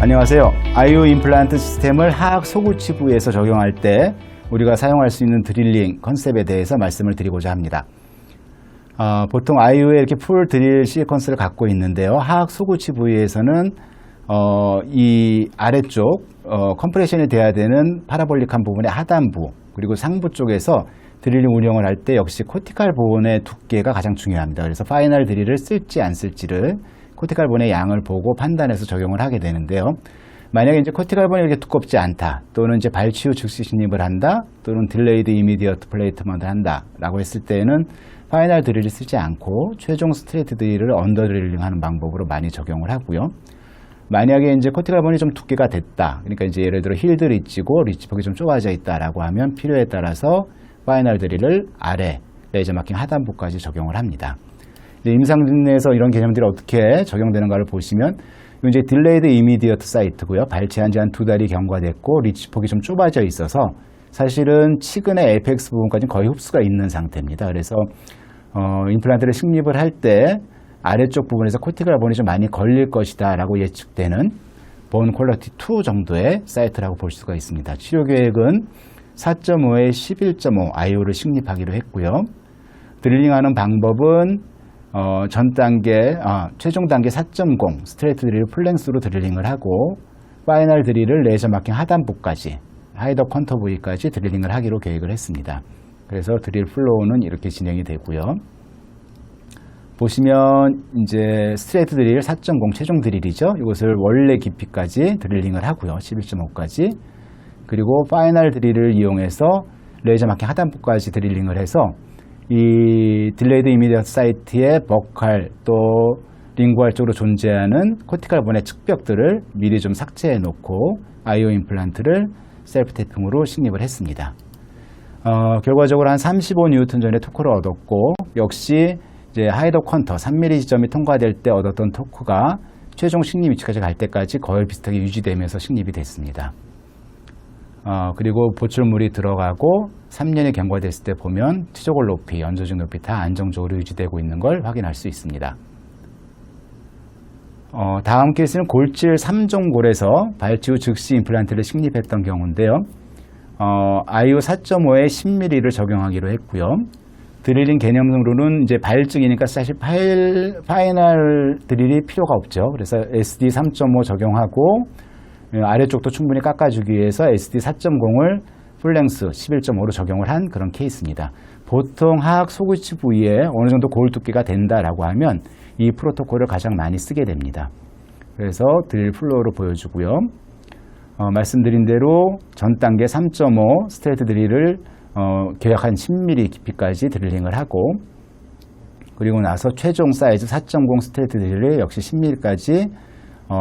안녕하세요. IO 임플란트 시스템을 하악 소구치 부위에서 적용할 때 우리가 사용할 수 있는 드릴링 컨셉에 대해서 말씀을 드리고자 합니다. 보통 IO에 이렇게 풀 드릴 시퀀스를 갖고 있는데요. 하악 소구치 부위에서는 이 아래쪽 컴프레션이 돼야 되는 파라볼릭한 부분의 하단부 그리고 상부 쪽에서 드릴링 운영을 할 때 역시 코티칼 본의 두께가 가장 중요합니다. 그래서 파이널 드릴을 쓸지 안 쓸지를 코티칼 본의 양을 보고 판단해서 적용을 하게 되는데요. 만약에 이제 코티칼 본이 이렇게 두껍지 않다, 또는 이제 발치 후 즉시 진입을 한다, 또는 딜레이드 이미디어트 플레이트먼트를 한다 라고 했을 때는 파이널 드릴을 쓰지 않고 최종 스트레이트 드릴을 언더 드릴링 하는 방법으로 많이 적용을 하고요. 만약에 이제 코티칼 본이 좀 두께가 됐다, 그러니까 이제 예를 들어 힐 리치고 리치폭이 좀 좁아져 있다라고 하면 필요에 따라서 파이널 드릴을 아래 레이저 마킹 하단부까지 적용을 합니다. 임상에서 이런 개념들이 어떻게 적용되는가를 보시면 이제 딜레이드 이미디어트 사이트고요. 발치한 지 한 2달이 경과됐고 리치폭이 좀 좁아져 있어서 사실은 치근의 에이펙스 부분까지는 거의 흡수가 있는 상태입니다. 그래서 임플란트를 식립을 할 때 아래쪽 부분에서 코티칼 본이 좀 많이 걸릴 것이다 라고 예측되는 본 퀄리티 2 정도의 사이트라고 볼 수가 있습니다. 치료 계획은 4.5에 11.5 IO를 식립하기로 했고요. 드릴링하는 방법은 전 단계, 최종 단계 4.0 스트레이트 드릴 풀랭스로 드릴링을 하고 파이널 드릴을 레이저 마킹 하단부까지 하이더 컨터 부위까지 드릴링을 하기로 계획을 했습니다. 그래서 드릴 플로우는 이렇게 진행이 되고요. 보시면 이제 스트레이트 드릴 4.0 최종 드릴이죠. 이것을 원래 깊이까지 드릴링을 하고요. 11.5까지. 그리고 파이널 드릴을 이용해서 레이저 마킹 하단부까지 드릴링을 해서 이 딜레이드 이미디어트 사이트의 버칼 또 링구알 쪽으로 존재하는 코티칼 본의 측벽들을 미리 좀 삭제해 놓고 IO 임플란트를 셀프 태핑으로 식립을 했습니다. 결과적으로 한 35N 전의 토크를 얻었고 역시 이제 하이더 컨터 3mm 지점이 통과될 때 얻었던 토크가 최종 식립 위치까지 갈 때까지 거의 비슷하게 유지되면서 식립이 됐습니다. 그리고 보출물이 들어가고 3년이 경과됐을 때 보면 티저골 높이, 연조직 높이 다 안정적으로 유지되고 있는 걸 확인할 수 있습니다. 다음 케이스는 골질 3종골에서 발치 후 즉시 임플란트를 식립했던 경우인데요. IO 4.5에 10mm를 적용하기로 했고요. 드릴링 개념으로는 이제 발증이니까 사실 파이널 드릴이 필요가 없죠. 그래서 SD 3.5 적용하고 아래쪽도 충분히 깎아주기 위해서 SD 4.0을 풀랭스 11.5로 적용을 한 그런 케이스입니다. 보통 하악 소구치 부위에 어느 정도 골 두께가 된다라고 하면 이 프로토콜을 가장 많이 쓰게 됩니다. 그래서 드릴 플로우로 보여주고요. 말씀드린 대로 전 단계 3.5 스트레이트 드릴을 계약한 10mm 깊이까지 드릴링을 하고 그리고 나서 최종 사이즈 4.0 스트레이트 드릴을 역시 10mm까지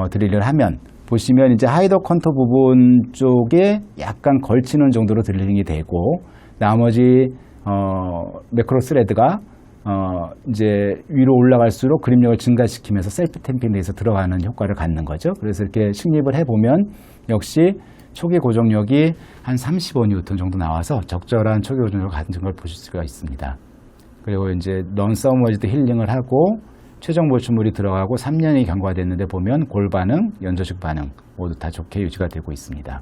드릴을 하면 보시면 이제 하이더 컨터 부분 쪽에 약간 걸치는 정도로 드릴링이 되고 나머지 매크로 스레드가 이제 위로 올라갈수록 그립력을 증가시키면서 셀프 탬핑에서 들어가는 효과를 갖는 거죠. 그래서 이렇게 식립을 해보면 역시 초기 고정력이 한 35N 정도 나와서 적절한 초기 고정력을 가진 걸 보실 수가 있습니다. 그리고 이제 넌 서머지드 힐링을 하고 최종 보출물이 들어가고 3년이 경과됐는데 보면 골 반응, 연조직 반응 모두 다 좋게 유지가 되고 있습니다.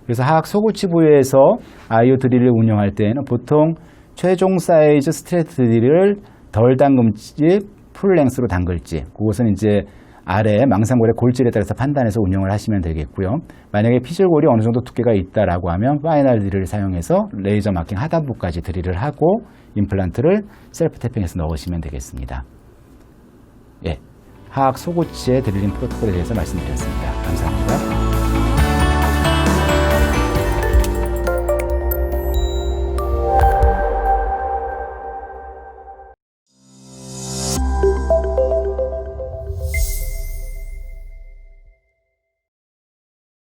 그래서 하악 소구치 부위에서 IO 드릴을 운영할 때에는 보통 최종 사이즈 스트레이트 드릴을 덜 담글지 풀랭스로 담글지 그것은 이제 아래 망상골의 골질에 따라서 판단해서 운영을 하시면 되겠고요. 만약에 피질골이 어느 정도 두께가 있다라고 하면 파이널 드릴을 사용해서 레이저 마킹 하단부까지 드릴을 하고 임플란트를 셀프 태핑해서 넣으시면 되겠습니다. 예, 하악 소구치의 드릴링 프로토콜에 대해서 말씀드렸습니다. 감사합니다.